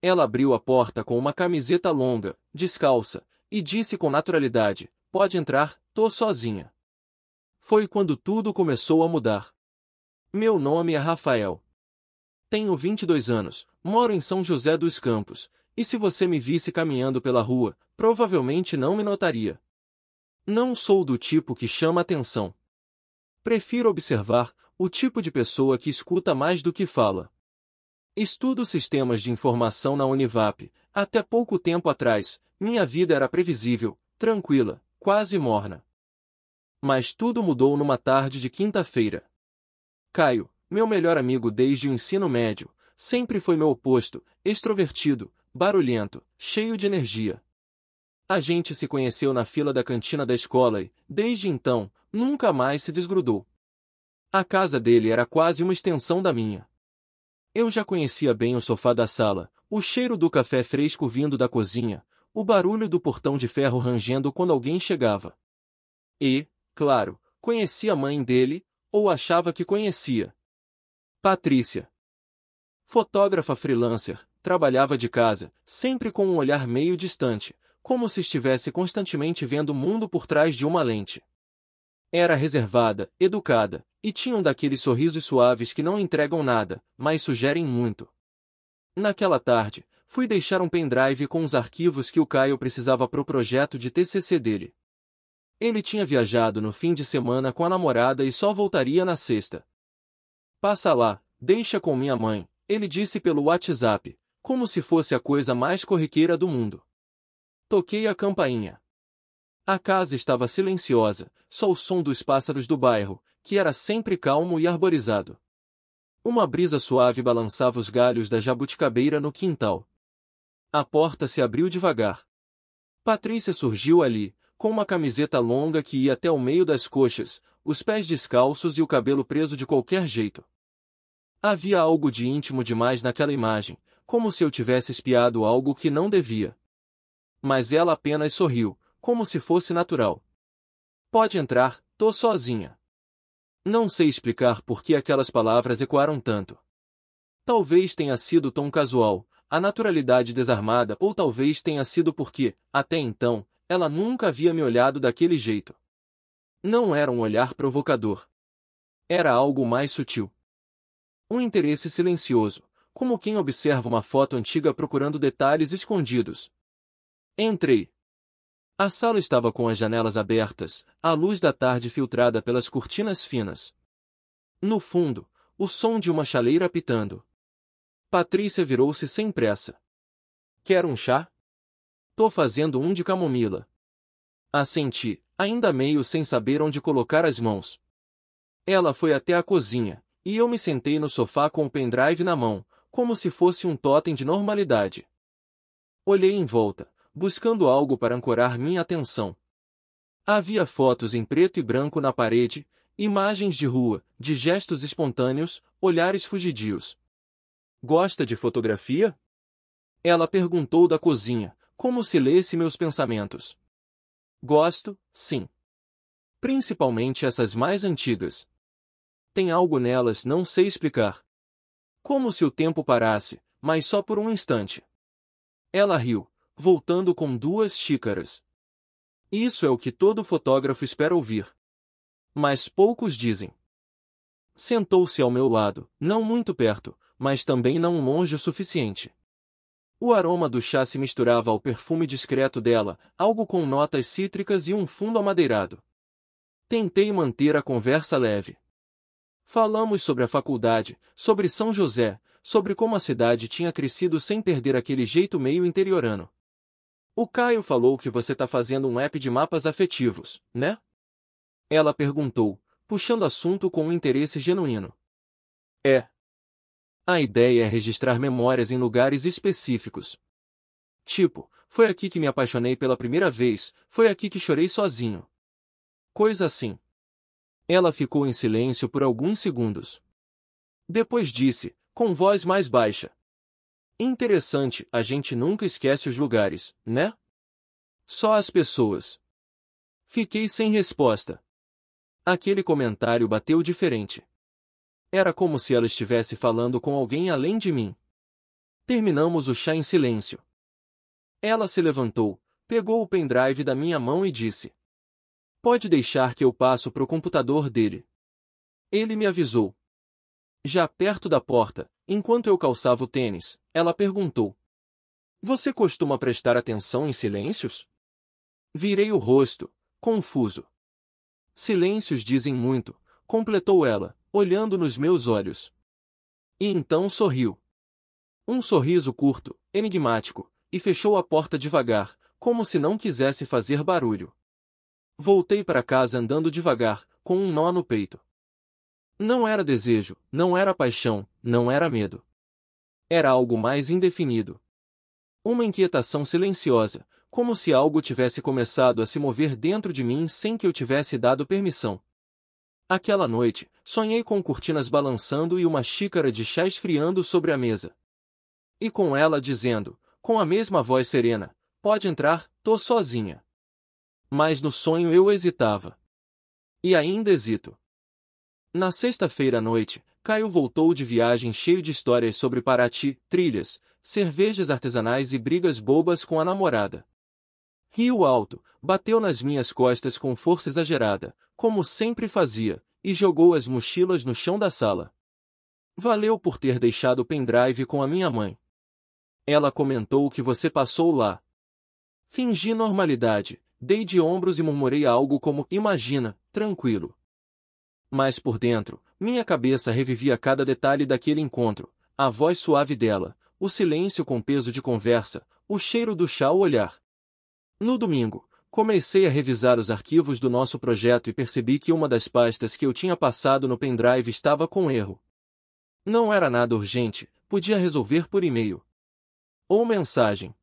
Ela abriu a porta com uma camiseta longa, descalça, e disse com naturalidade: "Pode entrar, tô sozinha." Foi quando tudo começou a mudar. Meu nome é Rafael. Tenho 22 anos, moro em São José dos Campos, e se você me visse caminhando pela rua, provavelmente não me notaria. Não sou do tipo que chama atenção. Prefiro observar o tipo de pessoa que escuta mais do que fala. Estudo sistemas de informação na Univap. Até pouco tempo atrás, minha vida era previsível, tranquila, quase morna. Mas tudo mudou numa tarde de quinta-feira. Caio, meu melhor amigo desde o ensino médio, sempre foi meu oposto, extrovertido, barulhento, cheio de energia. A gente se conheceu na fila da cantina da escola e, desde então, nunca mais se desgrudou. A casa dele era quase uma extensão da minha. Eu já conhecia bem o sofá da sala, o cheiro do café fresco vindo da cozinha, o barulho do portão de ferro rangendo quando alguém chegava. E, claro, conhecia a mãe dele, ou achava que conhecia. Patrícia. Fotógrafa freelancer, trabalhava de casa, sempre com um olhar meio distante, como se estivesse constantemente vendo o mundo por trás de uma lente. Era reservada, educada, e tinha um daqueles sorrisos suaves que não entregam nada, mas sugerem muito. Naquela tarde, fui deixar um pendrive com os arquivos que o Caio precisava pro projeto de TCC dele. Ele tinha viajado no fim de semana com a namorada e só voltaria na sexta. "Passa lá, deixa com minha mãe", ele disse pelo WhatsApp, como se fosse a coisa mais corriqueira do mundo. Toquei a campainha. A casa estava silenciosa, só o som dos pássaros do bairro, que era sempre calmo e arborizado. Uma brisa suave balançava os galhos da jabuticabeira no quintal. A porta se abriu devagar. Patrícia surgiu ali, com uma camiseta longa que ia até o meio das coxas, os pés descalços e o cabelo preso de qualquer jeito. Havia algo de íntimo demais naquela imagem, como se eu tivesse espiado algo que não devia. Mas ela apenas sorriu, como se fosse natural. "Pode entrar, tô sozinha." Não sei explicar por que aquelas palavras ecoaram tanto. Talvez tenha sido o tom casual, a naturalidade desarmada, ou talvez tenha sido porque, até então, ela nunca havia me olhado daquele jeito. Não era um olhar provocador. Era algo mais sutil. Um interesse silencioso, como quem observa uma foto antiga procurando detalhes escondidos. Entrei. A sala estava com as janelas abertas, a luz da tarde filtrada pelas cortinas finas. No fundo, o som de uma chaleira apitando. Patrícia virou-se sem pressa. "Quer um chá?" "Tô fazendo um de camomila." Assenti, ainda meio sem saber onde colocar as mãos. Ela foi até a cozinha, e eu me sentei no sofá com o pendrive na mão, como se fosse um totem de normalidade. Olhei em volta, buscando algo para ancorar minha atenção. Havia fotos em preto e branco na parede, imagens de rua, de gestos espontâneos, olhares fugidios. "Gosta de fotografia?" Ela perguntou da cozinha, como se lesse meus pensamentos. "Gosto, sim. Principalmente essas mais antigas. Tem algo nelas, não sei explicar. Como se o tempo parasse, mas só por um instante." Ela riu, voltando com 2 xícaras. Isso é o que todo fotógrafo espera ouvir. Mas poucos dizem. Sentou-se ao meu lado, não muito perto, mas também não longe o suficiente. O aroma do chá se misturava ao perfume discreto dela, algo com notas cítricas e um fundo amadeirado. Tentei manter a conversa leve. Falamos sobre a faculdade, sobre São José, sobre como a cidade tinha crescido sem perder aquele jeito meio interiorano. "O Caio falou que você tá fazendo um app de mapas afetivos, né?" Ela perguntou, puxando assunto com um interesse genuíno. "É. A ideia é registrar memórias em lugares específicos. Tipo, foi aqui que me apaixonei pela primeira vez, foi aqui que chorei sozinho. Coisa assim." Ela ficou em silêncio por alguns segundos. Depois disse, com voz mais baixa: "Interessante, a gente nunca esquece os lugares, né? Só as pessoas." Fiquei sem resposta. Aquele comentário bateu diferente. Era como se ela estivesse falando com alguém além de mim. Terminamos o chá em silêncio. Ela se levantou, pegou o pendrive da minha mão e disse: "Pode deixar que eu passo pro computador dele." Ele me avisou. Já perto da porta, enquanto eu calçava o tênis, ela perguntou: "Você costuma prestar atenção em silêncios?" Virei o rosto, confuso. "Silêncios dizem muito", completou ela, olhando nos meus olhos. E então sorriu. Um sorriso curto, enigmático, e fechou a porta devagar, como se não quisesse fazer barulho. Voltei para casa andando devagar, com um nó no peito. Não era desejo, não era paixão, não era medo. Era algo mais indefinido. Uma inquietação silenciosa, como se algo tivesse começado a se mover dentro de mim sem que eu tivesse dado permissão. Aquela noite, sonhei com cortinas balançando e uma xícara de chá esfriando sobre a mesa. E com ela dizendo, com a mesma voz serena: "Pode entrar, tô sozinha." Mas no sonho eu hesitava. E ainda hesito. Na sexta-feira à noite, Caio voltou de viagem cheio de histórias sobre Paraty, trilhas, cervejas artesanais e brigas bobas com a namorada. Riu alto, bateu nas minhas costas com força exagerada, como sempre fazia, e jogou as mochilas no chão da sala. "Valeu por ter deixado o pendrive com a minha mãe. Ela comentou que você passou lá." Fingi normalidade, dei de ombros e murmurei algo como "imagina, tranquilo." Mas por dentro, minha cabeça revivia cada detalhe daquele encontro, a voz suave dela, o silêncio com peso de conversa, o cheiro do chá ao olhar. No domingo, comecei a revisar os arquivos do nosso projeto e percebi que uma das pastas que eu tinha passado no pendrive estava com erro. Não era nada urgente, podia resolver por e-mail. Ou mensagem.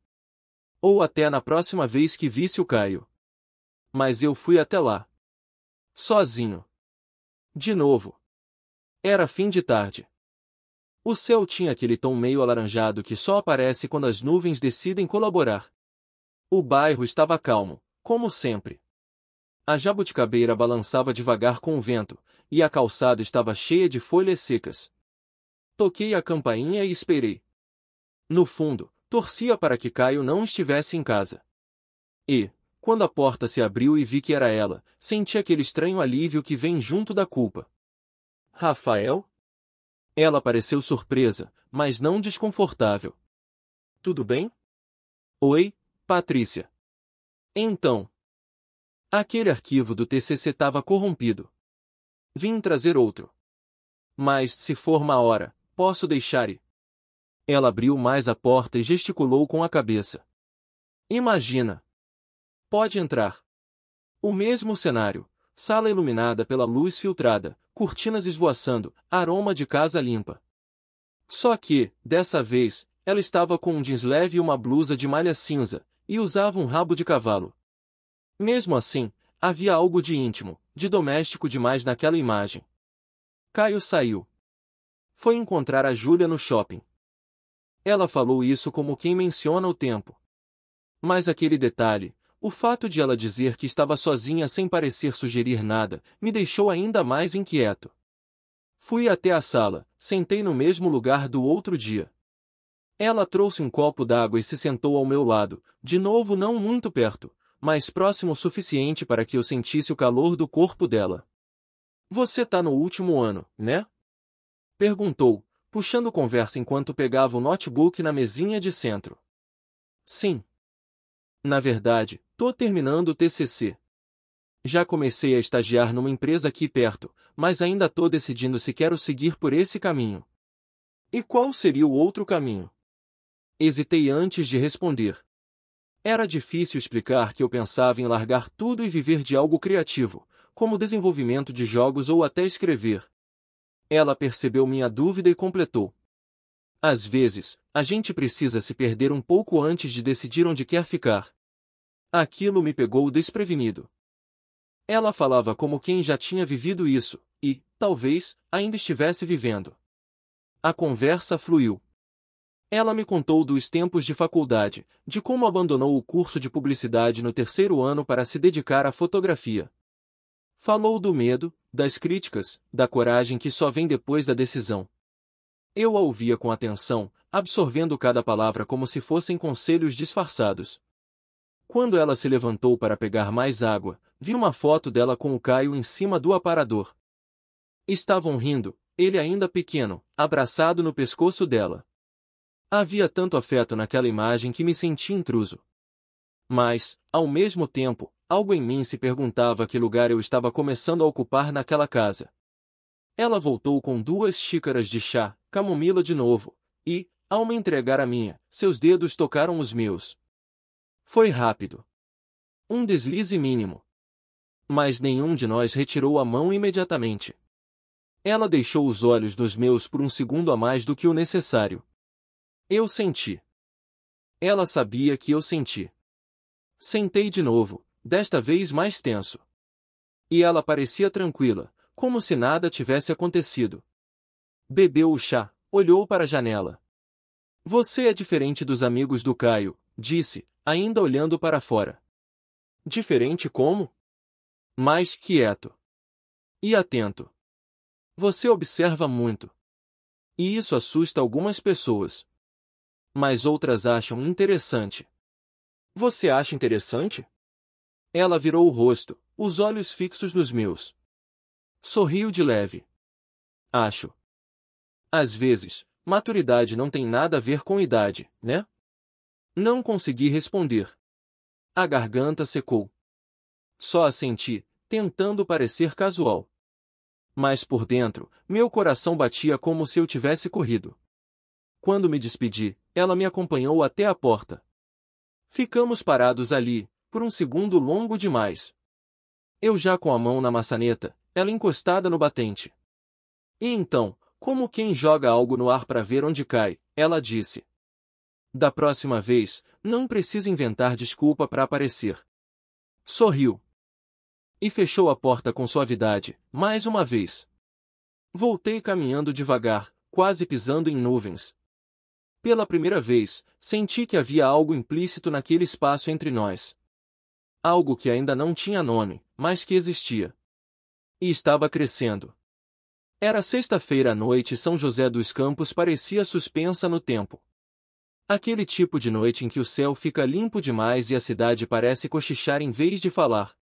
Ou até na próxima vez que visse o Caio. Mas eu fui até lá. Sozinho. De novo. Era fim de tarde. O céu tinha aquele tom meio alaranjado que só aparece quando as nuvens decidem colaborar. O bairro estava calmo, como sempre. A jabuticabeira balançava devagar com o vento, e a calçada estava cheia de folhas secas. Toquei a campainha e esperei. No fundo, torcia para que Caio não estivesse em casa. E, quando a porta se abriu e vi que era ela, senti aquele estranho alívio que vem junto da culpa. "Rafael?" Ela pareceu surpresa, mas não desconfortável. "Tudo bem?" "Oi, Patrícia." "Então." Aquele arquivo do TCC estava corrompido. "Vim trazer outro." "Mas, se for uma hora, posso deixar ir." Ela abriu mais a porta e gesticulou com a cabeça. "Imagina. Pode entrar." O mesmo cenário. Sala iluminada pela luz filtrada, cortinas esvoaçando, aroma de casa limpa. Só que, dessa vez, ela estava com um jeans leve e uma blusa de malha cinza, e usava um rabo de cavalo. Mesmo assim, havia algo de íntimo, de doméstico demais naquela imagem. Caio saiu. Foi encontrar a Júlia no shopping. Ela falou isso como quem menciona o tempo. Mas aquele detalhe, o fato de ela dizer que estava sozinha sem parecer sugerir nada, me deixou ainda mais inquieto. Fui até a sala, sentei no mesmo lugar do outro dia. Ela trouxe um copo d'água e se sentou ao meu lado, de novo não muito perto, mas próximo o suficiente para que eu sentisse o calor do corpo dela. "Você tá no último ano, né?" perguntou, puxando conversa enquanto pegava o notebook na mesinha de centro. "Sim. Na verdade, tô terminando o TCC. Já comecei a estagiar numa empresa aqui perto, mas ainda tô decidindo se quero seguir por esse caminho." "E qual seria o outro caminho?" Hesitei antes de responder. Era difícil explicar que eu pensava em largar tudo e viver de algo criativo, como desenvolvimento de jogos ou até escrever. Ela percebeu minha dúvida e completou: "Às vezes, a gente precisa se perder um pouco antes de decidir onde quer ficar." Aquilo me pegou desprevenido. Ela falava como quem já tinha vivido isso, e, talvez, ainda estivesse vivendo. A conversa fluiu. Ela me contou dos tempos de faculdade, de como abandonou o curso de publicidade no terceiro ano para se dedicar à fotografia. Falou do medo, das críticas, da coragem que só vem depois da decisão. Eu a ouvia com atenção, absorvendo cada palavra como se fossem conselhos disfarçados. Quando ela se levantou para pegar mais água, vi uma foto dela com o Caio em cima do aparador. Estavam rindo, ele ainda pequeno, abraçado no pescoço dela. Havia tanto afeto naquela imagem que me senti intruso. Mas, ao mesmo tempo, algo em mim se perguntava que lugar eu estava começando a ocupar naquela casa. Ela voltou com 2 xícaras de chá, camomila de novo, e, ao me entregar a minha, seus dedos tocaram os meus. Foi rápido. Um deslize mínimo. Mas nenhum de nós retirou a mão imediatamente. Ela deixou os olhos nos meus por um segundo a mais do que o necessário. Eu senti. Ela sabia que eu senti. Sentei de novo, desta vez mais tenso. E ela parecia tranquila, como se nada tivesse acontecido. Bebeu o chá, olhou para a janela. Você é diferente dos amigos do Caio, disse, ainda olhando para fora. Diferente como? Mais quieto. E atento. Você observa muito. E isso assusta algumas pessoas. Mas outras acham interessante. Você acha interessante? Ela virou o rosto, os olhos fixos nos meus. Sorriu de leve. Acho. Às vezes, maturidade não tem nada a ver com idade, né? Não consegui responder. A garganta secou. Só assenti, tentando parecer casual. Mas por dentro, meu coração batia como se eu tivesse corrido. Quando me despedi, ela me acompanhou até a porta. Ficamos parados ali, por um segundo longo demais. Eu já com a mão na maçaneta, ela encostada no batente. E então, como quem joga algo no ar para ver onde cai, ela disse. Da próxima vez, não precisa inventar desculpa para aparecer. Sorriu. E fechou a porta com suavidade, mais uma vez. Voltei caminhando devagar, quase pisando em nuvens. Pela primeira vez, senti que havia algo implícito naquele espaço entre nós. Algo que ainda não tinha nome, mas que existia. E estava crescendo. Era sexta-feira à noite e São José dos Campos parecia suspensa no tempo. Aquele tipo de noite em que o céu fica limpo demais e a cidade parece cochichar em vez de falar.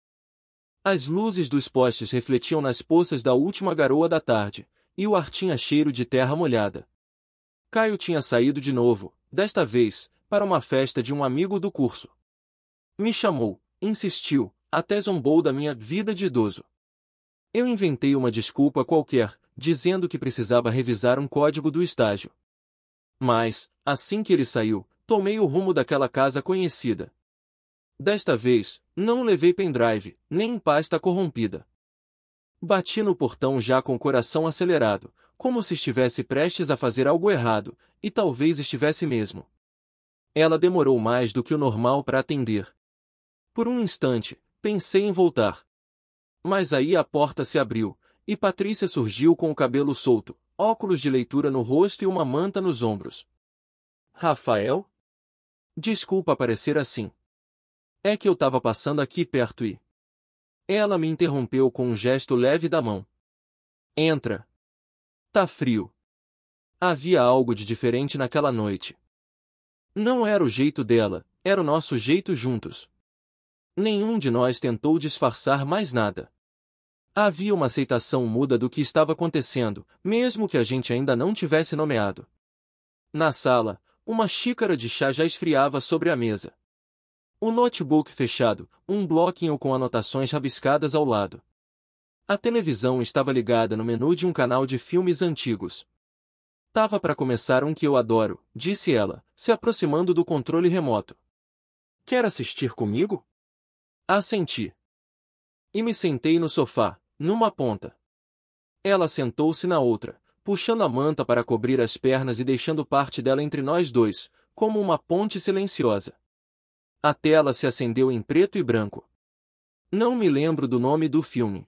As luzes dos postes refletiam nas poças da última garoa da tarde, e o ar tinha cheiro de terra molhada. Caio tinha saído de novo, desta vez, para uma festa de um amigo do curso. Me chamou, insistiu, até zombou da minha vida de idoso. Eu inventei uma desculpa qualquer, dizendo que precisava revisar um código do estágio. Mas, assim que ele saiu, tomei o rumo daquela casa conhecida. Desta vez, não levei pendrive, nem pasta corrompida. Bati no portão já com o coração acelerado, como se estivesse prestes a fazer algo errado, e talvez estivesse mesmo. Ela demorou mais do que o normal para atender. Por um instante, pensei em voltar. Mas aí a porta se abriu, e Patrícia surgiu com o cabelo solto, óculos de leitura no rosto e uma manta nos ombros. Rafael? Desculpa parecer assim. É que eu estava passando aqui perto e... Ela me interrompeu com um gesto leve da mão. Entra. Tá frio. Havia algo de diferente naquela noite. Não era o jeito dela, era o nosso jeito juntos. Nenhum de nós tentou disfarçar mais nada. Havia uma aceitação muda do que estava acontecendo, mesmo que a gente ainda não tivesse nomeado. Na sala, uma xícara de chá já esfriava sobre a mesa. O notebook fechado, um bloquinho com anotações rabiscadas ao lado. A televisão estava ligada no menu de um canal de filmes antigos. Tava para começar um que eu adoro, disse ela, se aproximando do controle remoto. Quer assistir comigo? Assenti. E me sentei no sofá, numa ponta. Ela sentou-se na outra, puxando a manta para cobrir as pernas e deixando parte dela entre nós dois, como uma ponte silenciosa. A tela se acendeu em preto e branco. Não me lembro do nome do filme.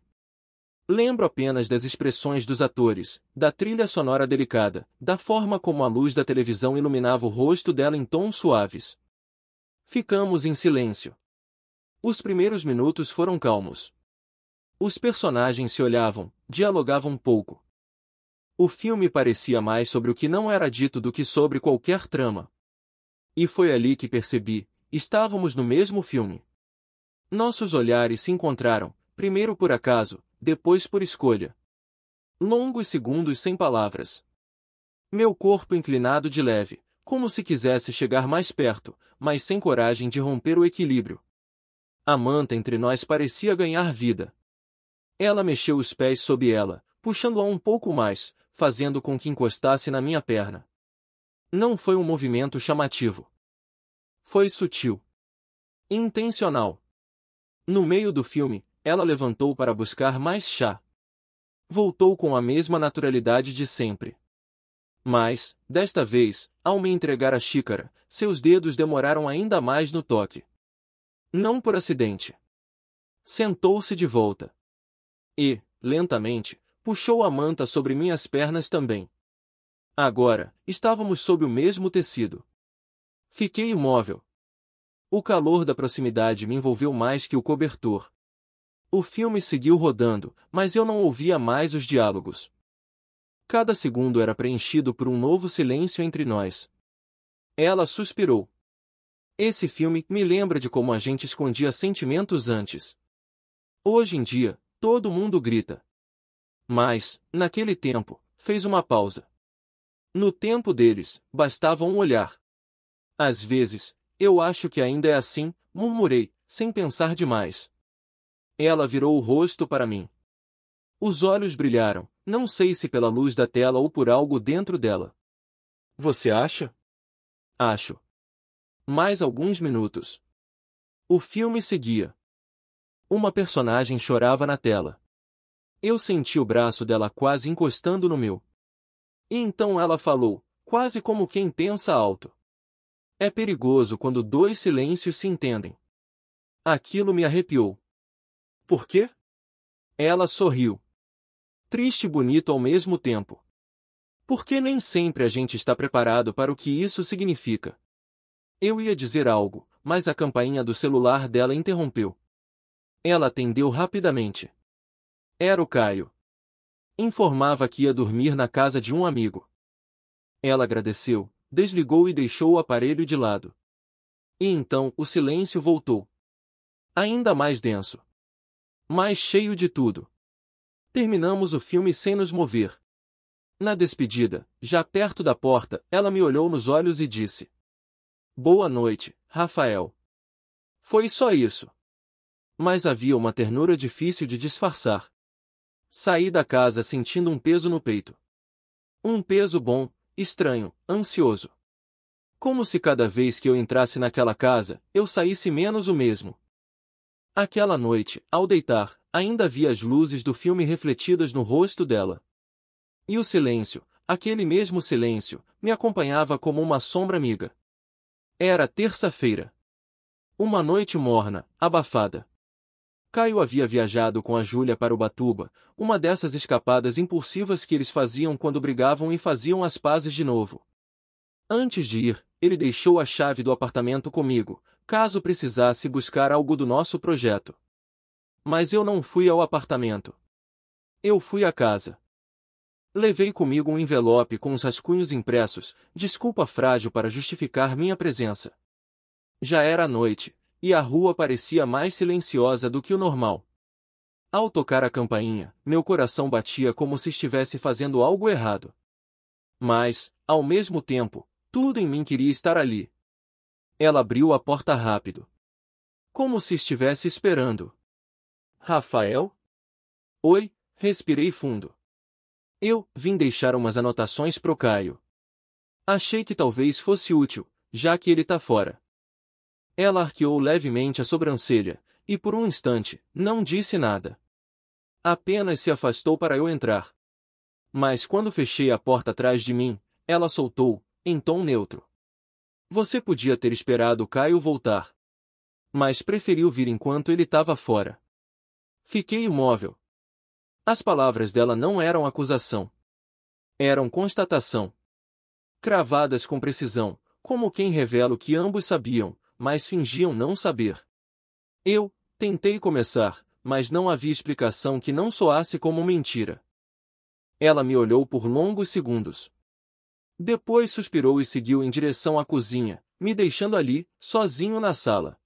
Lembro apenas das expressões dos atores, da trilha sonora delicada, da forma como a luz da televisão iluminava o rosto dela em tons suaves. Ficamos em silêncio. Os primeiros minutos foram calmos. Os personagens se olhavam, dialogavam pouco. O filme parecia mais sobre o que não era dito do que sobre qualquer trama. E foi ali que percebi, estávamos no mesmo filme. Nossos olhares se encontraram, primeiro por acaso, depois por escolha. Longos segundos sem palavras. Meu corpo inclinado de leve, como se quisesse chegar mais perto, mas sem coragem de romper o equilíbrio. A manta entre nós parecia ganhar vida. Ela mexeu os pés sob ela, puxando-a um pouco mais, fazendo com que encostasse na minha perna. Não foi um movimento chamativo. Foi sutil. Intencional. No meio do filme, ela levantou para buscar mais chá. Voltou com a mesma naturalidade de sempre. Mas, desta vez, ao me entregar a xícara, seus dedos demoraram ainda mais no toque. Não por acidente. Sentou-se de volta. E, lentamente, puxou a manta sobre minhas pernas também. Agora, estávamos sob o mesmo tecido. Fiquei imóvel. O calor da proximidade me envolveu mais que o cobertor. O filme seguiu rodando, mas eu não ouvia mais os diálogos. Cada segundo era preenchido por um novo silêncio entre nós. Ela suspirou. Esse filme me lembra de como a gente escondia sentimentos antes. Hoje em dia, todo mundo grita. Mas, naquele tempo, fez uma pausa. No tempo deles, bastava um olhar. Às vezes, eu acho que ainda é assim, murmurei, sem pensar demais. Ela virou o rosto para mim. Os olhos brilharam, não sei se pela luz da tela ou por algo dentro dela. Você acha? Acho. Mais alguns minutos. O filme seguia. Uma personagem chorava na tela. Eu senti o braço dela quase encostando no meu. E então ela falou, quase como quem pensa alto. É perigoso quando dois silêncios se entendem. Aquilo me arrepiou. Por quê? Ela sorriu. Triste e bonito ao mesmo tempo. Porque nem sempre a gente está preparado para o que isso significa. Eu ia dizer algo, mas a campainha do celular dela interrompeu. Ela atendeu rapidamente. Era o Caio. Informava que ia dormir na casa de um amigo. Ela agradeceu, desligou e deixou o aparelho de lado. E então o silêncio voltou. Ainda mais denso. Mais cheio de tudo. Terminamos o filme sem nos mover. Na despedida, já perto da porta, ela me olhou nos olhos e disse: Boa noite, Rafael. Foi só isso. Mas havia uma ternura difícil de disfarçar. Saí da casa sentindo um peso no peito. Um peso bom, estranho, ansioso. Como se cada vez que eu entrasse naquela casa, eu saísse menos o mesmo. Aquela noite, ao deitar, ainda vi as luzes do filme refletidas no rosto dela. E o silêncio, aquele mesmo silêncio, me acompanhava como uma sombra amiga. Era terça-feira. Uma noite morna, abafada. Caio havia viajado com a Júlia para Ubatuba, uma dessas escapadas impulsivas que eles faziam quando brigavam e faziam as pazes de novo. Antes de ir, ele deixou a chave do apartamento comigo, caso precisasse buscar algo do nosso projeto. Mas eu não fui ao apartamento. Eu fui à casa. Levei comigo um envelope com os rascunhos impressos, desculpa frágil para justificar minha presença. Já era noite, e a rua parecia mais silenciosa do que o normal. Ao tocar a campainha, meu coração batia como se estivesse fazendo algo errado. Mas, ao mesmo tempo, tudo em mim queria estar ali. Ela abriu a porta rápido. Como se estivesse esperando. Rafael? Oi, respirei fundo. Eu vim deixar umas anotações pro Caio. Achei que talvez fosse útil, já que ele tá fora. Ela arqueou levemente a sobrancelha, e por um instante, não disse nada. Apenas se afastou para eu entrar. Mas quando fechei a porta atrás de mim, ela soltou, em tom neutro. Você podia ter esperado o Caio voltar. Mas preferiu vir enquanto ele estava fora. Fiquei imóvel. As palavras dela não eram acusação. Eram constatação. Cravadas com precisão, como quem revela o que ambos sabiam, mas fingiam não saber. Eu tentei começar, mas não havia explicação que não soasse como mentira. Ela me olhou por longos segundos. Depois suspirou e seguiu em direção à cozinha, me deixando ali, sozinho na sala.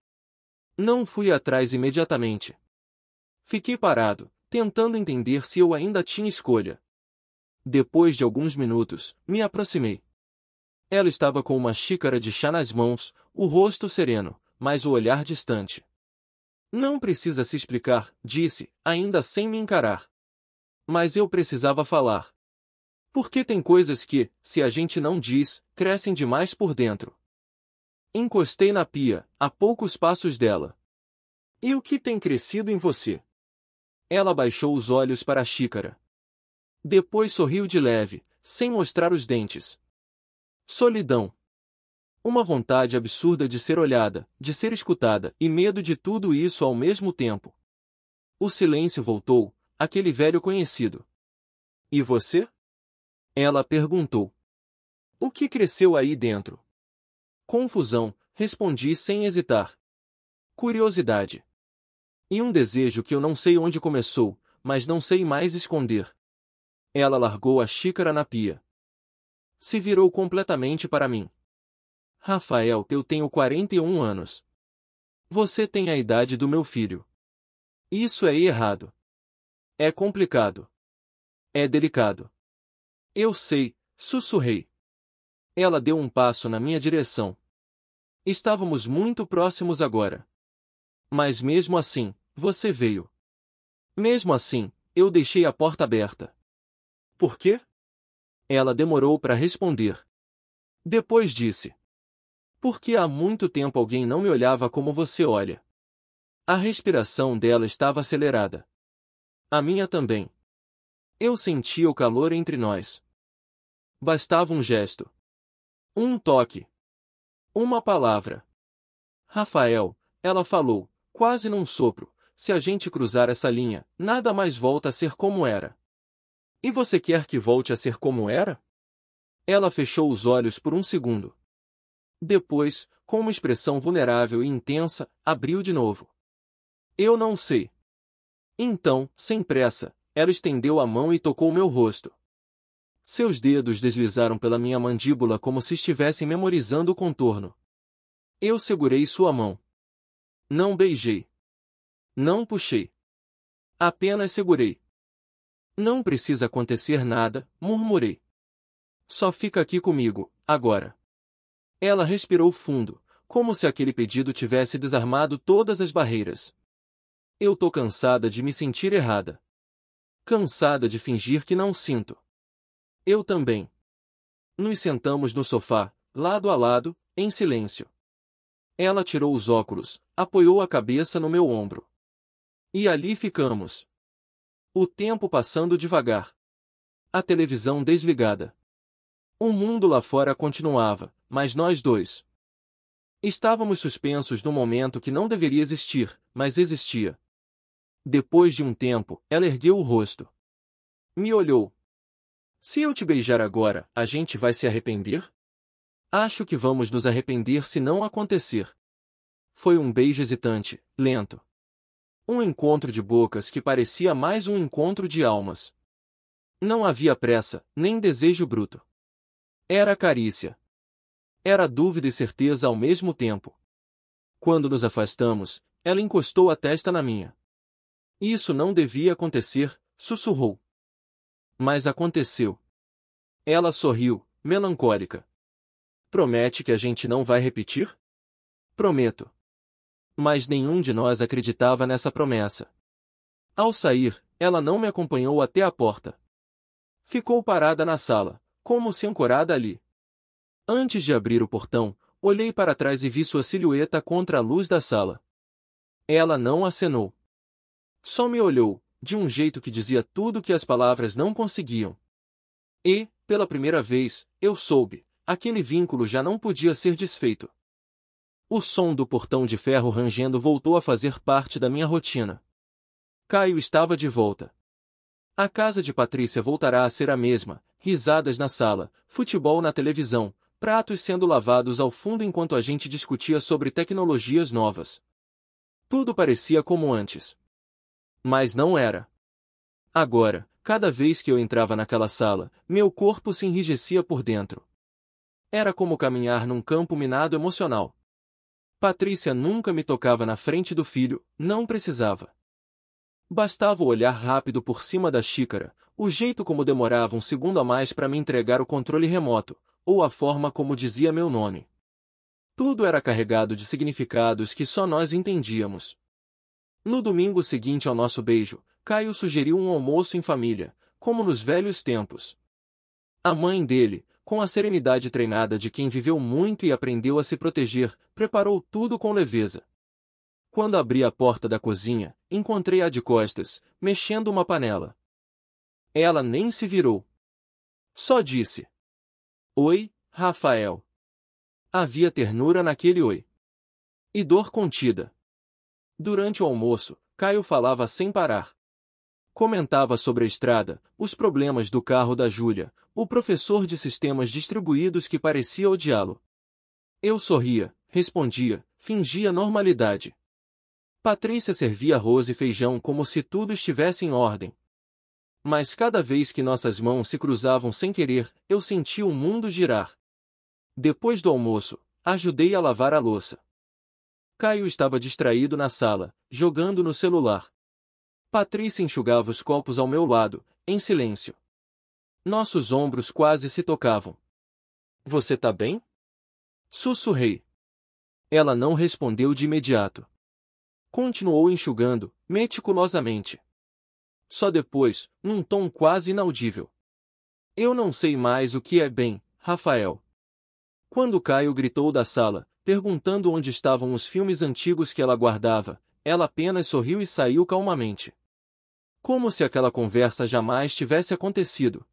Não fui atrás imediatamente. Fiquei parado, tentando entender se eu ainda tinha escolha. Depois de alguns minutos, me aproximei. Ela estava com uma xícara de chá nas mãos, o rosto sereno, mas o olhar distante. Não precisa se explicar, disse, ainda sem me encarar. Mas eu precisava falar. Porque tem coisas que, se a gente não diz, crescem demais por dentro. Encostei na pia, a poucos passos dela. E o que tem crescido em você? Ela baixou os olhos para a xícara. Depois sorriu de leve, sem mostrar os dentes. Solidão. Uma vontade absurda de ser olhada, de ser escutada, e medo de tudo isso ao mesmo tempo. O silêncio voltou, aquele velho conhecido. E você? Ela perguntou. O que cresceu aí dentro? Confusão, respondi sem hesitar. Curiosidade. E um desejo que eu não sei onde começou, mas não sei mais esconder. Ela largou a xícara na pia. Se virou completamente para mim. Rafael, eu tenho 41 anos. Você tem a idade do meu filho. Isso é errado. É complicado. É delicado. Eu sei, sussurrei. Ela deu um passo na minha direção. Estávamos muito próximos agora. Mas mesmo assim, você veio. Mesmo assim, eu deixei a porta aberta. Por quê? Ela demorou para responder. Depois disse. Porque há muito tempo alguém não me olhava como você olha. A respiração dela estava acelerada. A minha também. Eu sentia o calor entre nós. Bastava um gesto. Um toque. Uma palavra. Rafael, ela falou, quase num sopro, se a gente cruzar essa linha, nada mais volta a ser como era. E você quer que volte a ser como era? Ela fechou os olhos por um segundo. Depois, com uma expressão vulnerável e intensa, abriu de novo. Eu não sei. Então, sem pressa, ela estendeu a mão e tocou meu rosto. Seus dedos deslizaram pela minha mandíbula como se estivessem memorizando o contorno. Eu segurei sua mão. Não beijei. Não puxei. Apenas segurei. Não precisa acontecer nada, murmurei. Só fica aqui comigo, agora. Ela respirou fundo, como se aquele pedido tivesse desarmado todas as barreiras. Eu tô cansada de me sentir errada. Cansada de fingir que não sinto. Eu também. Nos sentamos no sofá, lado a lado, em silêncio. Ela tirou os óculos, apoiou a cabeça no meu ombro. E ali ficamos. O tempo passando devagar. A televisão desligada. O mundo lá fora continuava, mas nós dois. Estávamos suspensos num momento que não deveria existir, mas existia. Depois de um tempo, ela ergueu o rosto. Me olhou. Se eu te beijar agora, a gente vai se arrepender? Acho que vamos nos arrepender se não acontecer. Foi um beijo hesitante, lento. Um encontro de bocas que parecia mais um encontro de almas. Não havia pressa, nem desejo bruto. Era carícia. Era dúvida e certeza ao mesmo tempo. Quando nos afastamos, ela encostou a testa na minha. Isso não devia acontecer, sussurrou. Mas aconteceu. Ela sorriu, melancólica. Promete que a gente não vai repetir? Prometo. Mas nenhum de nós acreditava nessa promessa. Ao sair, ela não me acompanhou até a porta. Ficou parada na sala, como se ancorada ali. Antes de abrir o portão, olhei para trás e vi sua silhueta contra a luz da sala. Ela não acenou. Só me olhou, de um jeito que dizia tudo que as palavras não conseguiam. E, pela primeira vez, eu soube, aquele vínculo já não podia ser desfeito. O som do portão de ferro rangendo voltou a fazer parte da minha rotina. Caio estava de volta. A casa de Patrícia voltará a ser a mesma, risadas na sala, futebol na televisão, pratos sendo lavados ao fundo enquanto a gente discutia sobre tecnologias novas. Tudo parecia como antes. Mas não era. Agora, Cada vez que eu entrava naquela sala, meu corpo se enrijecia por dentro. Era como caminhar num campo minado emocional. Patrícia nunca me tocava na frente do filho, não precisava. Bastava o olhar rápido por cima da xícara, o jeito como demorava um segundo a mais para me entregar o controle remoto, ou a forma como dizia meu nome. Tudo era carregado de significados que só nós entendíamos. No domingo seguinte ao nosso beijo, Caio sugeriu um almoço em família, como nos velhos tempos. A mãe dele, com a serenidade treinada de quem viveu muito e aprendeu a se proteger, preparou tudo com leveza. Quando abri a porta da cozinha, encontrei-a de costas, mexendo uma panela. Ela nem se virou. Só disse: "Oi, Rafael." Havia ternura naquele oi. E dor contida. Durante o almoço, Caio falava sem parar. Comentava sobre a estrada, os problemas do carro da Júlia, o professor de sistemas distribuídos que parecia odiá-lo. Eu sorria, respondia, fingia normalidade. Patrícia servia arroz e feijão como se tudo estivesse em ordem. Mas cada vez que nossas mãos se cruzavam sem querer, eu sentia o mundo girar. Depois do almoço, ajudei a lavar a louça. Caio estava distraído na sala, jogando no celular. Patrícia enxugava os copos ao meu lado, em silêncio. Nossos ombros quase se tocavam. "Você tá bem?" sussurrei. Ela não respondeu de imediato. Continuou enxugando, meticulosamente. Só depois, num tom quase inaudível: "Eu não sei mais o que é bem, Rafael." Quando Caio gritou da sala, perguntando onde estavam os filmes antigos que ela guardava, ela apenas sorriu e saiu calmamente. Como se aquela conversa jamais tivesse acontecido.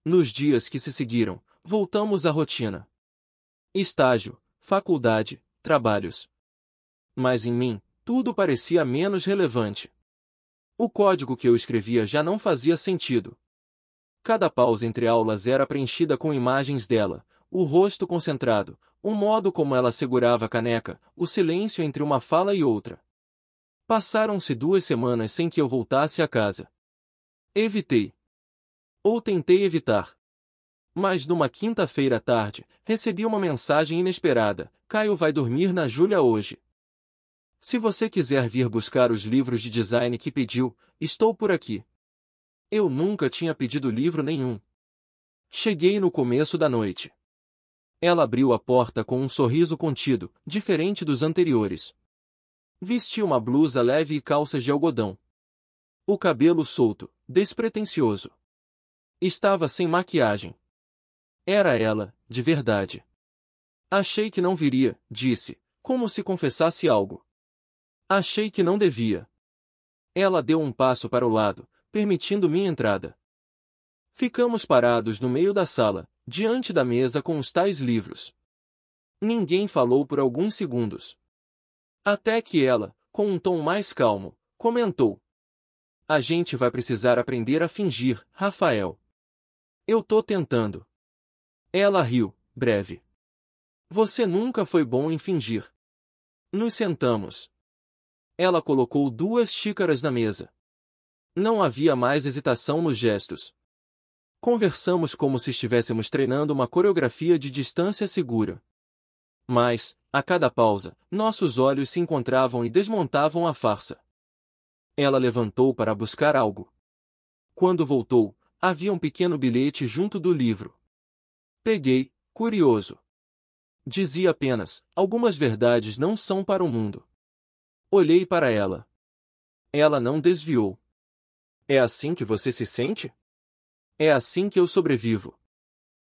Nos dias que se seguiram, voltamos à rotina. Estágio, faculdade, trabalhos. Mas em mim, tudo parecia menos relevante. O código que eu escrevia já não fazia sentido. Cada pausa entre aulas era preenchida com imagens dela, o rosto concentrado, o modo como ela segurava a caneca, o silêncio entre uma fala e outra. Passaram-se 2 semanas sem que eu voltasse a casa. Evitei. Ou tentei evitar. Mas numa quinta-feira à tarde, recebi uma mensagem inesperada: "Caio vai dormir na Júlia hoje. Se você quiser vir buscar os livros de design que pediu, estou por aqui." Eu nunca tinha pedido livro nenhum. Cheguei no começo da noite. Ela abriu a porta com um sorriso contido, diferente dos anteriores. Vestia uma blusa leve e calças de algodão. O cabelo solto, despretensioso. Estava sem maquiagem. Era ela, de verdade. "Achei que não viria", disse, como se confessasse algo. "Achei que não devia." Ela deu um passo para o lado, permitindo minha entrada. Ficamos parados no meio da sala, diante da mesa com os tais livros. Ninguém falou por alguns segundos. Até que ela, com um tom mais calmo, comentou: "A gente vai precisar aprender a fingir, Rafael." "Eu tô tentando." Ela riu, breve. "Você nunca foi bom em fingir." Nos sentamos. Ela colocou 2 xícaras na mesa. Não havia mais hesitação nos gestos. Conversamos como se estivéssemos treinando uma coreografia de distância segura. Mas, a cada pausa, nossos olhos se encontravam e desmontavam a farsa. Ela levantou para buscar algo. Quando voltou, havia um pequeno bilhete junto do livro. Peguei, curioso. Dizia apenas: "Algumas verdades não são para o mundo." Olhei para ela. Ela não desviou. "É assim que você se sente?" "É assim que eu sobrevivo."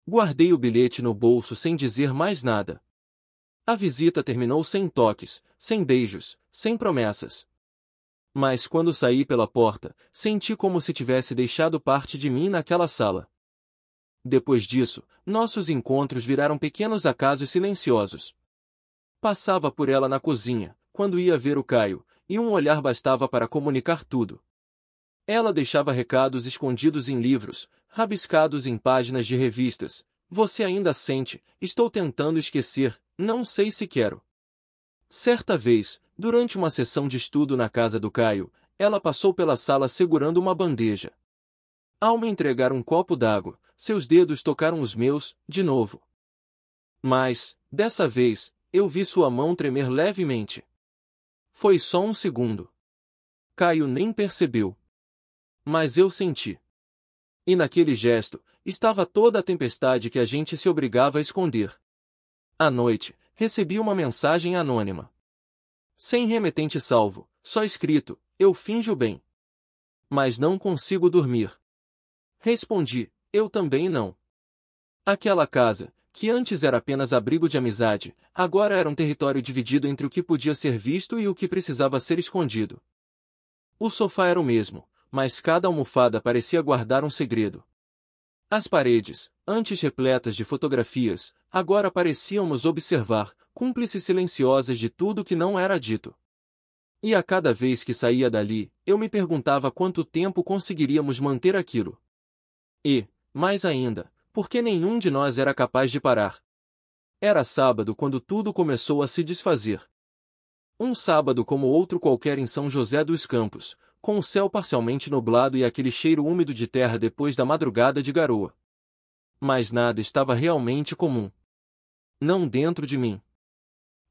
Guardei o bilhete no bolso sem dizer mais nada. A visita terminou sem toques, sem beijos, sem promessas. Mas quando saí pela porta, senti como se tivesse deixado parte de mim naquela sala. Depois disso, nossos encontros viraram pequenos acasos silenciosos. Passava por ela na cozinha, quando ia ver o Caio, e um olhar bastava para comunicar tudo. Ela deixava recados escondidos em livros, rabiscados em páginas de revistas: "Você ainda sente, estou tentando esquecer, não sei se quero." Certa vez, durante uma sessão de estudo na casa do Caio, ela passou pela sala segurando uma bandeja. Ao me entregar um copo d'água, seus dedos tocaram os meus, de novo. Mas, dessa vez, eu vi sua mão tremer levemente. Foi só um segundo. Caio nem percebeu. Mas eu senti. E naquele gesto, estava toda a tempestade que a gente se obrigava a esconder. À noite, recebi uma mensagem anônima. Sem remetente salvo, só escrito: eu finjo bem. Mas não consigo dormir. Respondi: eu também não. Aquela casa, que antes era apenas abrigo de amizade, agora era um território dividido entre o que podia ser visto e o que precisava ser escondido. O sofá era o mesmo, mas cada almofada parecia guardar um segredo. As paredes, antes repletas de fotografias, agora pareciam nos observar, cúmplices silenciosas de tudo que não era dito. E a cada vez que saía dali, eu me perguntava quanto tempo conseguiríamos manter aquilo. E, mais ainda, por que nenhum de nós era capaz de parar? Era sábado quando tudo começou a se desfazer. Um sábado como outro qualquer em São José dos Campos, com o céu parcialmente nublado e aquele cheiro úmido de terra depois da madrugada de garoa. Mas nada estava realmente comum. Não dentro de mim.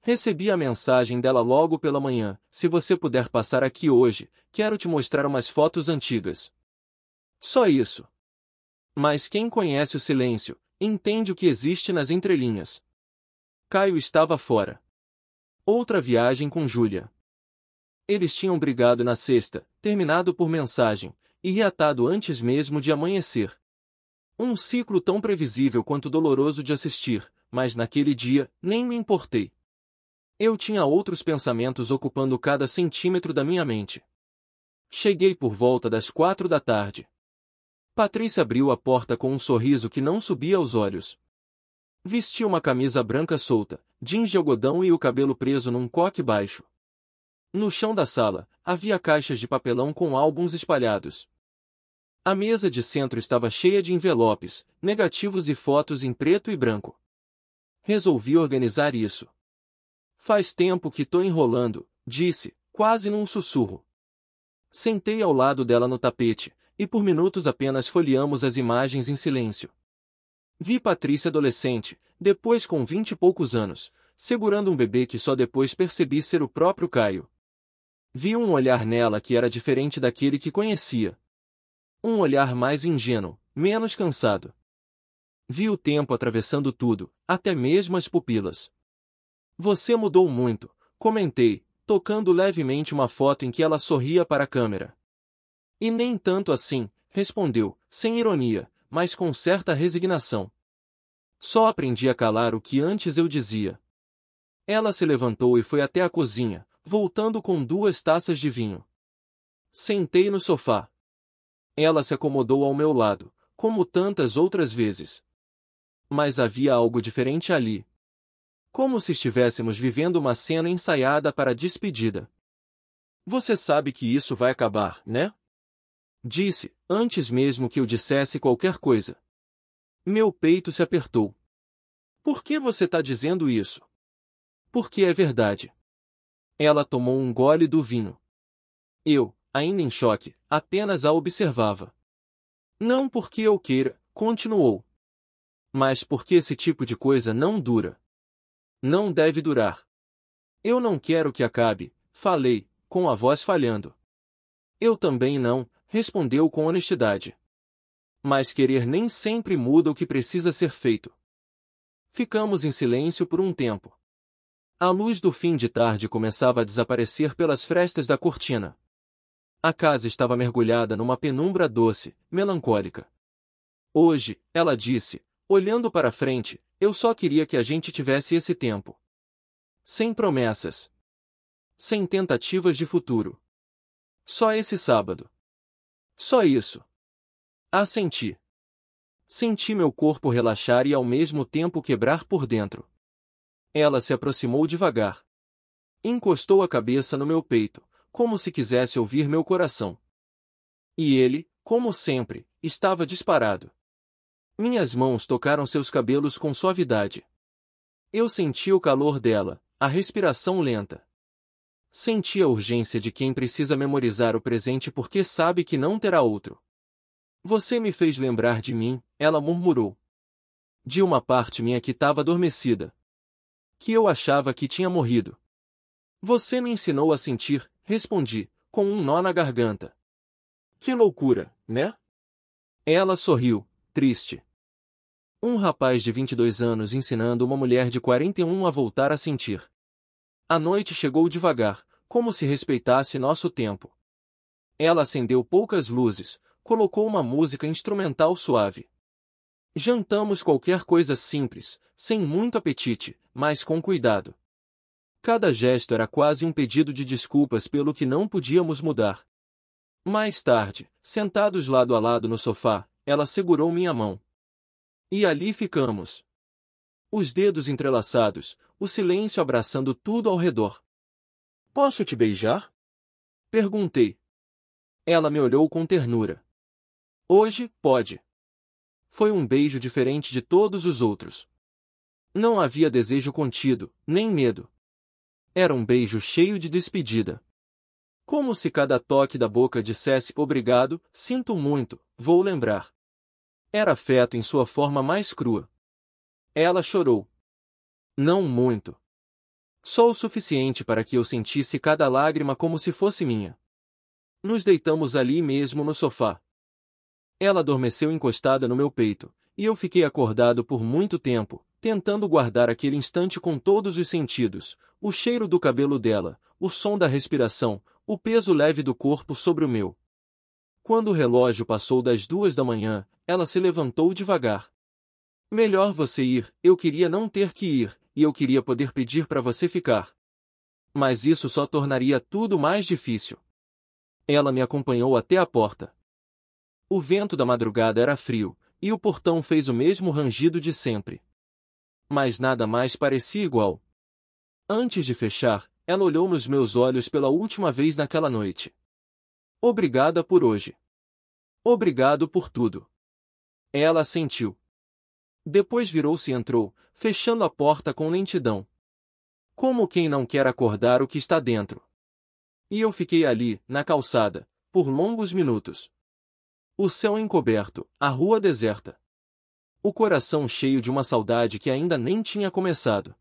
Recebi a mensagem dela logo pela manhã: se você puder passar aqui hoje, quero te mostrar umas fotos antigas. Só isso. Mas quem conhece o silêncio, entende o que existe nas entrelinhas. Caio estava fora. Outra viagem com Júlia. Eles tinham brigado na sexta, terminado por mensagem, e reatado antes mesmo de amanhecer. Um ciclo tão previsível quanto doloroso de assistir, mas naquele dia, nem me importei. Eu tinha outros pensamentos ocupando cada centímetro da minha mente. Cheguei por volta das 4 da tarde. Patrícia abriu a porta com um sorriso que não subia aos olhos. Vestia uma camisa branca solta, jeans de algodão e o cabelo preso num coque baixo. No chão da sala, havia caixas de papelão com álbuns espalhados. A mesa de centro estava cheia de envelopes, negativos e fotos em preto e branco. Resolvi organizar isso. Faz tempo que tô enrolando, disse, quase num sussurro. Sentei ao lado dela no tapete, e por minutos apenas folheamos as imagens em silêncio. Vi Patrícia adolescente, depois com 20 e poucos anos, segurando um bebê que só depois percebi ser o próprio Caio. Vi um olhar nela que era diferente daquele que conhecia. Um olhar mais ingênuo, menos cansado. Vi o tempo atravessando tudo, até mesmo as pupilas. Você mudou muito, comentei, tocando levemente uma foto em que ela sorria para a câmera. E nem tanto assim, respondeu, sem ironia, mas com certa resignação. Só aprendi a calar o que antes eu dizia. Ela se levantou e foi até a cozinha, voltando com 2 taças de vinho. Sentei no sofá. Ela se acomodou ao meu lado, como tantas outras vezes. Mas havia algo diferente ali. Como se estivéssemos vivendo uma cena ensaiada para a despedida. Você sabe que isso vai acabar, né? Disse, antes mesmo que eu dissesse qualquer coisa. Meu peito se apertou. Por que você está dizendo isso? Porque é verdade. Ela tomou um gole do vinho. Eu, ainda em choque, apenas a observava. Não porque eu queira, continuou. Mas porque esse tipo de coisa não dura. Não deve durar. Eu não quero que acabe, falei, com a voz falhando. Eu também não, respondeu com honestidade. Mas querer nem sempre muda o que precisa ser feito. Ficamos em silêncio por um tempo. A luz do fim de tarde começava a desaparecer pelas frestas da cortina. A casa estava mergulhada numa penumbra doce, melancólica. Hoje, ela disse, olhando para frente, eu só queria que a gente tivesse esse tempo. Sem promessas. Sem tentativas de futuro. Só esse sábado. Só isso. Assenti. Senti meu corpo relaxar e ao mesmo tempo quebrar por dentro. Ela se aproximou devagar. Encostou a cabeça no meu peito, como se quisesse ouvir meu coração. E ele, como sempre, estava disparado. Minhas mãos tocaram seus cabelos com suavidade. Eu senti o calor dela, a respiração lenta. Senti a urgência de quem precisa memorizar o presente porque sabe que não terá outro. Você me fez lembrar de mim, ela murmurou. De uma parte minha que estava adormecida. Que eu achava que tinha morrido. Você me ensinou a sentir, respondi, com um nó na garganta. Que loucura, né? Ela sorriu, triste. Um rapaz de 22 anos ensinando uma mulher de 41 a voltar a sentir. A noite chegou devagar, como se respeitasse nosso tempo. Ela acendeu poucas luzes, colocou uma música instrumental suave. Jantamos qualquer coisa simples, sem muito apetite, mas com cuidado. Cada gesto era quase um pedido de desculpas pelo que não podíamos mudar. Mais tarde, sentados lado a lado no sofá, ela segurou minha mão. E ali ficamos. Os dedos entrelaçados, o silêncio abraçando tudo ao redor. Posso te beijar? Perguntei. Ela me olhou com ternura. Hoje, pode. Foi um beijo diferente de todos os outros. Não havia desejo contido, nem medo. Era um beijo cheio de despedida. Como se cada toque da boca dissesse obrigado, sinto muito, vou lembrar. Era afeto em sua forma mais crua. Ela chorou. Não muito. Só o suficiente para que eu sentisse cada lágrima como se fosse minha. Nos deitamos ali mesmo no sofá. Ela adormeceu encostada no meu peito, e eu fiquei acordado por muito tempo, tentando guardar aquele instante com todos os sentidos, o cheiro do cabelo dela, o som da respiração, o peso leve do corpo sobre o meu. Quando o relógio passou das 2 da manhã, ela se levantou devagar. Melhor você ir, eu queria não ter que ir, e eu queria poder pedir para você ficar. Mas isso só tornaria tudo mais difícil. Ela me acompanhou até a porta. O vento da madrugada era frio, e o portão fez o mesmo rangido de sempre. Mas nada mais parecia igual. Antes de fechar, ela olhou nos meus olhos pela última vez naquela noite. Obrigada por hoje. Obrigado por tudo. Ela assentiu. Depois virou-se e entrou, fechando a porta com lentidão. Como quem não quer acordar o que está dentro. E eu fiquei ali, na calçada, por longos minutos. O céu encoberto, a rua deserta. O coração cheio de uma saudade que ainda nem tinha começado.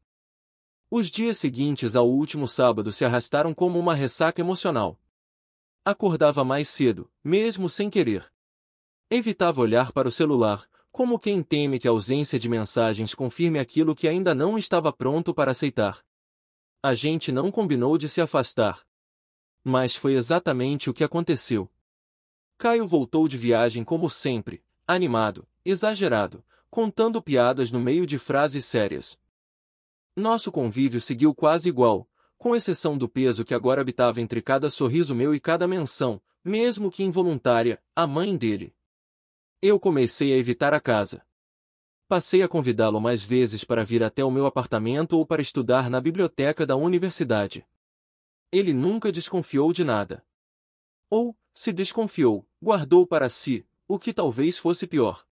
Os dias seguintes ao último sábado se arrastaram como uma ressaca emocional. Acordava mais cedo, mesmo sem querer. Evitava olhar para o celular, como quem teme que a ausência de mensagens confirme aquilo que ainda não estava pronto para aceitar. A gente não combinou de se afastar. Mas foi exatamente o que aconteceu. Caio voltou de viagem como sempre, animado, exagerado, contando piadas no meio de frases sérias. Nosso convívio seguiu quase igual, com exceção do peso que agora habitava entre cada sorriso meu e cada menção, mesmo que involuntária, à mãe dele. Eu comecei a evitar a casa. Passei a convidá-lo mais vezes para vir até o meu apartamento ou para estudar na biblioteca da universidade. Ele nunca desconfiou de nada. Ou, se desconfiou, guardou para si, o que talvez fosse pior.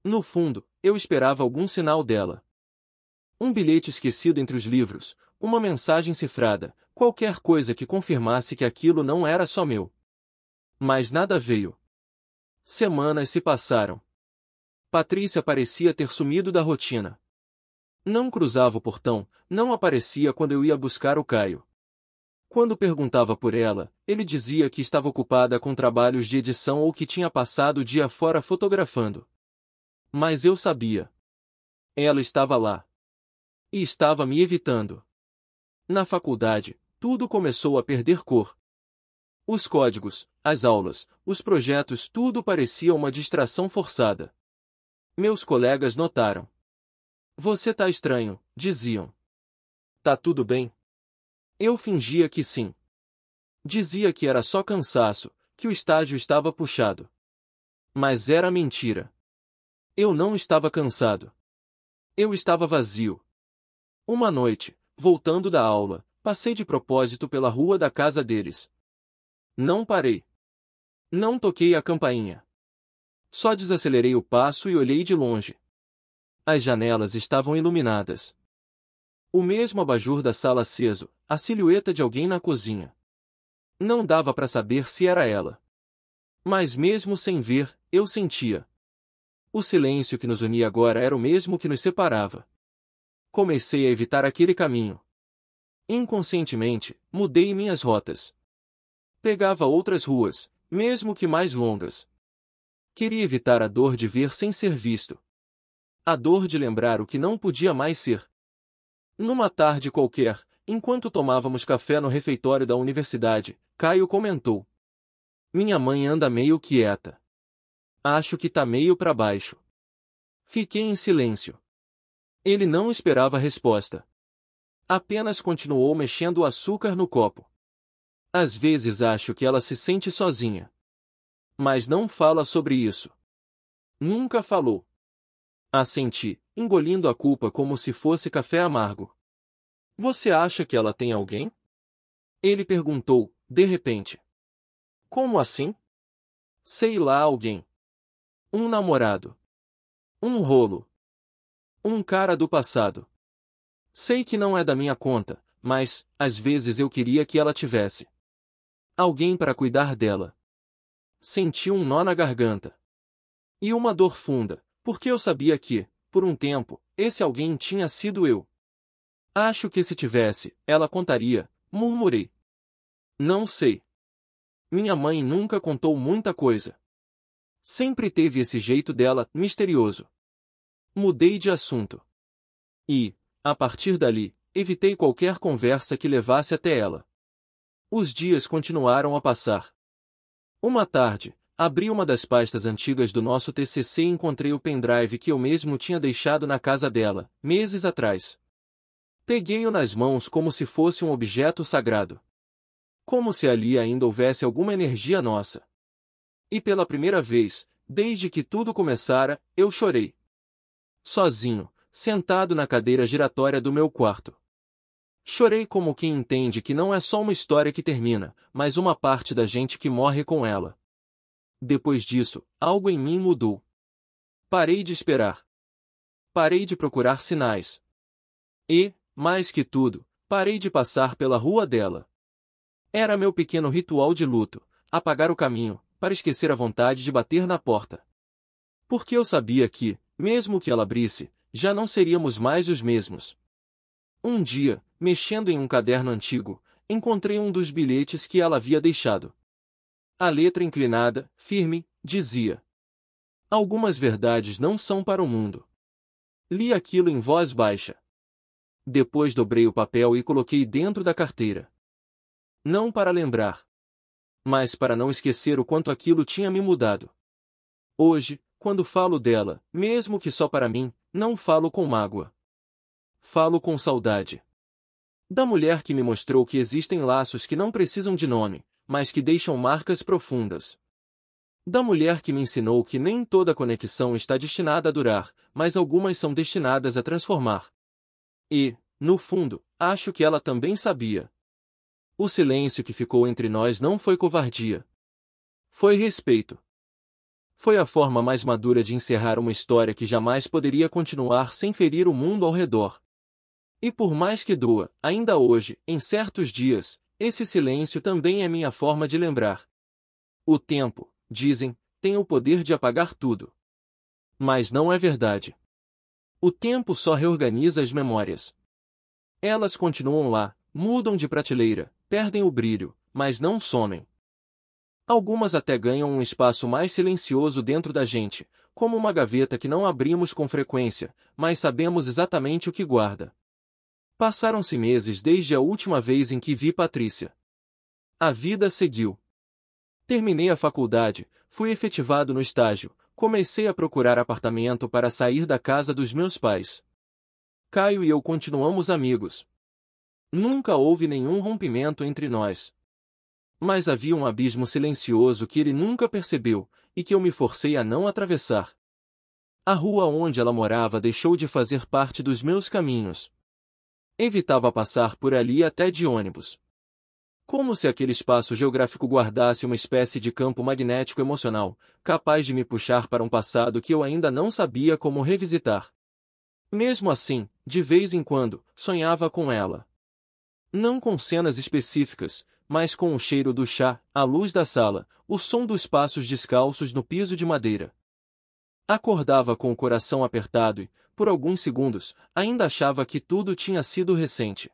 No fundo, eu esperava algum sinal dela. Um bilhete esquecido entre os livros, uma mensagem cifrada, qualquer coisa que confirmasse que aquilo não era só meu. Mas nada veio. Semanas se passaram. Patrícia parecia ter sumido da rotina. Não cruzava o portão, não aparecia quando eu ia buscar o Caio. Quando perguntava por ela, ele dizia que estava ocupada com trabalhos de edição ou que tinha passado o dia fora fotografando. Mas eu sabia. Ela estava lá. E estava me evitando. Na faculdade, tudo começou a perder cor. Os códigos, as aulas, os projetos, tudo parecia uma distração forçada. Meus colegas notaram. Você tá estranho, diziam. Tá tudo bem? Eu fingia que sim. Dizia que era só cansaço, que o estágio estava puxado. Mas era mentira. Eu não estava cansado. Eu estava vazio. Uma noite, voltando da aula, passei de propósito pela rua da casa deles. Não parei. Não toquei a campainha. Só desacelerei o passo e olhei de longe. As janelas estavam iluminadas. O mesmo abajur da sala aceso, a silhueta de alguém na cozinha. Não dava para saber se era ela. Mas mesmo sem ver, eu sentia. O silêncio que nos unia agora era o mesmo que nos separava. Comecei a evitar aquele caminho. Inconscientemente, mudei minhas rotas. Pegava outras ruas, mesmo que mais longas. Queria evitar a dor de ver sem ser visto. A dor de lembrar o que não podia mais ser. Numa tarde qualquer, enquanto tomávamos café no refeitório da universidade, Caio comentou: "Minha mãe anda meio quieta. Acho que tá meio pra baixo." Fiquei em silêncio. Ele não esperava resposta. Apenas continuou mexendo o açúcar no copo. "Às vezes acho que ela se sente sozinha. Mas não fala sobre isso." "Nunca falou." Assenti, engolindo a culpa como se fosse café amargo. "Você acha que ela tem alguém?" Ele perguntou, de repente. "Como assim?" "Sei lá, alguém. Um namorado. Um rolo. Um cara do passado. Sei que não é da minha conta, mas, às vezes eu queria que ela tivesse alguém para cuidar dela." Senti um nó na garganta. E uma dor funda, porque eu sabia que, por um tempo, esse alguém tinha sido eu. "Acho que se tivesse, ela contaria", murmurei. "Não sei. Minha mãe nunca contou muita coisa. Sempre teve esse jeito dela, misterioso." Mudei de assunto. E, a partir dali, evitei qualquer conversa que levasse até ela. Os dias continuaram a passar. Uma tarde, abri uma das pastas antigas do nosso TCC e encontrei o pendrive que eu mesmo tinha deixado na casa dela, meses atrás. Peguei-o nas mãos como se fosse um objeto sagrado. Como se ali ainda houvesse alguma energia nossa. E pela primeira vez, desde que tudo começara, eu chorei. Sozinho, sentado na cadeira giratória do meu quarto. Chorei como quem entende que não é só uma história que termina, mas uma parte da gente que morre com ela. Depois disso, algo em mim mudou. Parei de esperar. Parei de procurar sinais. E, mais que tudo, parei de passar pela rua dela. Era meu pequeno ritual de luto, apagar o caminho, para esquecer a vontade de bater na porta. Porque eu sabia que, mesmo que ela abrisse, já não seríamos mais os mesmos. Um dia, mexendo em um caderno antigo, encontrei um dos bilhetes que ela havia deixado. A letra inclinada, firme, dizia: "Algumas verdades não são para o mundo." Li aquilo em voz baixa. Depois dobrei o papel e coloquei dentro da carteira. Não para lembrar, mas para não esquecer o quanto aquilo tinha me mudado. Hoje, quando falo dela, mesmo que só para mim, não falo com mágoa. Falo com saudade. Da mulher que me mostrou que existem laços que não precisam de nome, mas que deixam marcas profundas. Da mulher que me ensinou que nem toda conexão está destinada a durar, mas algumas são destinadas a transformar. E, no fundo, acho que ela também sabia. O silêncio que ficou entre nós não foi covardia. Foi respeito. Foi a forma mais madura de encerrar uma história que jamais poderia continuar sem ferir o mundo ao redor. E por mais que doa, ainda hoje, em certos dias, esse silêncio também é minha forma de lembrar. O tempo, dizem, tem o poder de apagar tudo. Mas não é verdade. O tempo só reorganiza as memórias. Elas continuam lá, mudam de prateleira, perdem o brilho, mas não somem. Algumas até ganham um espaço mais silencioso dentro da gente, como uma gaveta que não abrimos com frequência, mas sabemos exatamente o que guarda. Passaram-se meses desde a última vez em que vi Patrícia. A vida seguiu. Terminei a faculdade, fui efetivado no estágio, comecei a procurar apartamento para sair da casa dos meus pais. Caio e eu continuamos amigos. Nunca houve nenhum rompimento entre nós. Mas havia um abismo silencioso que ele nunca percebeu, e que eu me forcei a não atravessar. A rua onde ela morava deixou de fazer parte dos meus caminhos. Evitava passar por ali até de ônibus. Como se aquele espaço geográfico guardasse uma espécie de campo magnético emocional, capaz de me puxar para um passado que eu ainda não sabia como revisitar. Mesmo assim, de vez em quando, sonhava com ela. Não com cenas específicas, mas com o cheiro do chá, a luz da sala, o som dos passos descalços no piso de madeira. Acordava com o coração apertado e, por alguns segundos, ainda achava que tudo tinha sido recente.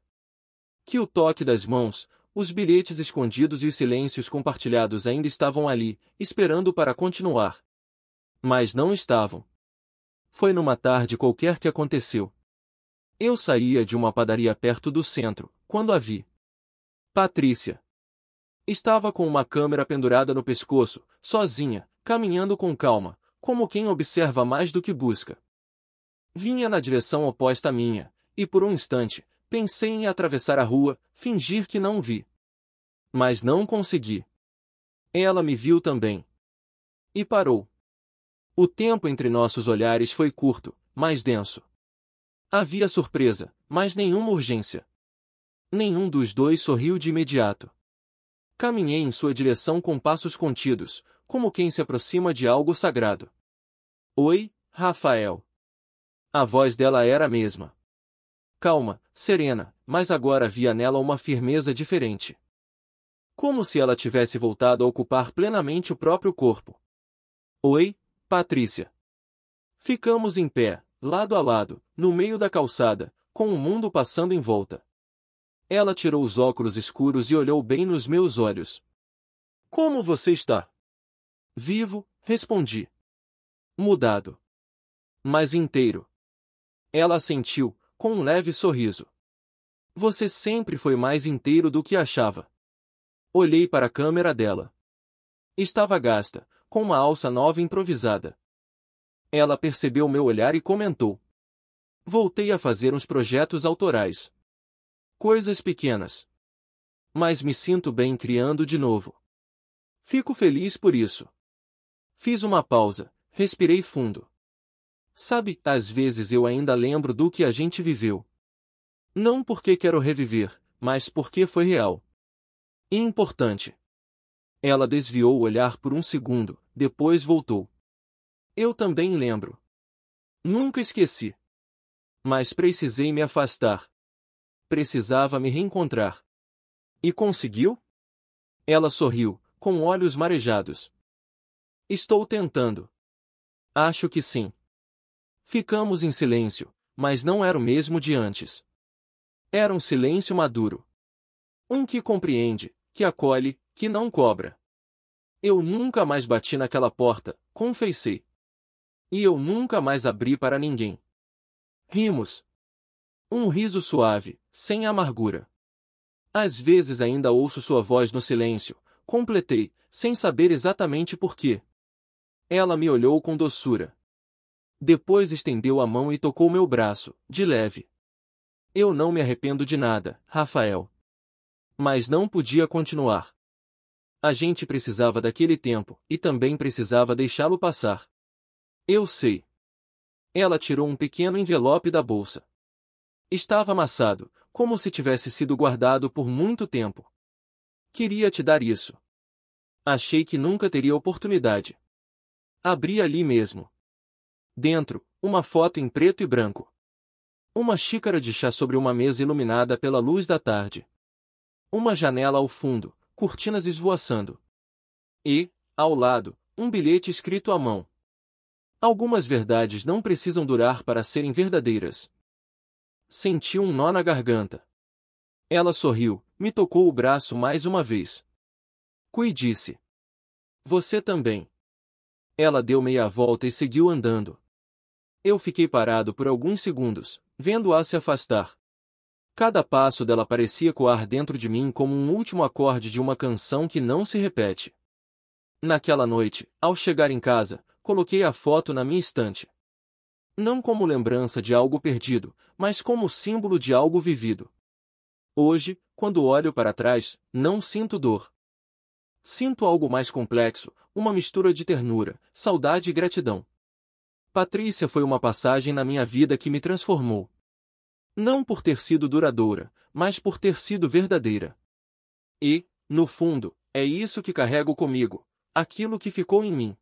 Que o toque das mãos, os bilhetes escondidos e os silêncios compartilhados ainda estavam ali, esperando para continuar. Mas não estavam. Foi numa tarde qualquer que aconteceu. Eu saía de uma padaria perto do centro, quando a vi. Patrícia. Estava com uma câmera pendurada no pescoço, sozinha, caminhando com calma, como quem observa mais do que busca. Vinha na direção oposta à minha, e por um instante, pensei em atravessar a rua, fingir que não vi. Mas não consegui. Ela me viu também. E parou. O tempo entre nossos olhares foi curto, mas denso. Havia surpresa, mas nenhuma urgência. Nenhum dos dois sorriu de imediato. Caminhei em sua direção com passos contidos, como quem se aproxima de algo sagrado. Oi, Rafael. A voz dela era a mesma. Calma, serena, mas agora via nela uma firmeza diferente. Como se ela tivesse voltado a ocupar plenamente o próprio corpo. Oi, Patrícia. Ficamos em pé, lado a lado, no meio da calçada, com o mundo passando em volta. Ela tirou os óculos escuros e olhou bem nos meus olhos. Como você está? Vivo, respondi. Mudado. Mas inteiro. Ela assentiu, com um leve sorriso. Você sempre foi mais inteiro do que achava. Olhei para a câmera dela. Estava gasta, com uma alça nova improvisada. Ela percebeu meu olhar e comentou. Voltei a fazer uns projetos autorais. Coisas pequenas. Mas me sinto bem criando de novo. Fico feliz por isso. Fiz uma pausa, respirei fundo. Sabe, às vezes eu ainda lembro do que a gente viveu. Não porque quero reviver, mas porque foi real. E importante. Ela desviou o olhar por um segundo, depois voltou. Eu também lembro. Nunca esqueci. Mas precisei me afastar. Precisava me reencontrar. E conseguiu? Ela sorriu, com olhos marejados. Estou tentando. Acho que sim. Ficamos em silêncio, mas não era o mesmo de antes. Era um silêncio maduro. Um que compreende, que acolhe, que não cobra. Eu nunca mais bati naquela porta, confessei. E eu nunca mais abri para ninguém. Rimos. Um riso suave, sem amargura. Às vezes ainda ouço sua voz no silêncio, completei, sem saber exatamente por quê. Ela me olhou com doçura. Depois estendeu a mão e tocou meu braço, de leve. Eu não me arrependo de nada, Rafael. Mas não podia continuar. A gente precisava daquele tempo, e também precisava deixá-lo passar. Eu sei. Ela tirou um pequeno envelope da bolsa. Estava amassado, como se tivesse sido guardado por muito tempo. Queria te dar isso. Achei que nunca teria oportunidade. Abri ali mesmo. Dentro, uma foto em preto e branco. Uma xícara de chá sobre uma mesa iluminada pela luz da tarde. Uma janela ao fundo, cortinas esvoaçando. E, ao lado, um bilhete escrito à mão. Algumas verdades não precisam durar para serem verdadeiras. Senti um nó na garganta. Ela sorriu, me tocou o braço mais uma vez. Cuide-se. Você também. Ela deu meia volta e seguiu andando. Eu fiquei parado por alguns segundos, vendo-a se afastar. Cada passo dela parecia ecoar dentro de mim como um último acorde de uma canção que não se repete. Naquela noite, ao chegar em casa, coloquei a foto na minha estante. Não como lembrança de algo perdido, mas como símbolo de algo vivido. Hoje, quando olho para trás, não sinto dor. Sinto algo mais complexo, uma mistura de ternura, saudade e gratidão. Patrícia foi uma passagem na minha vida que me transformou. Não por ter sido duradoura, mas por ter sido verdadeira. E, no fundo, é isso que carrego comigo, aquilo que ficou em mim.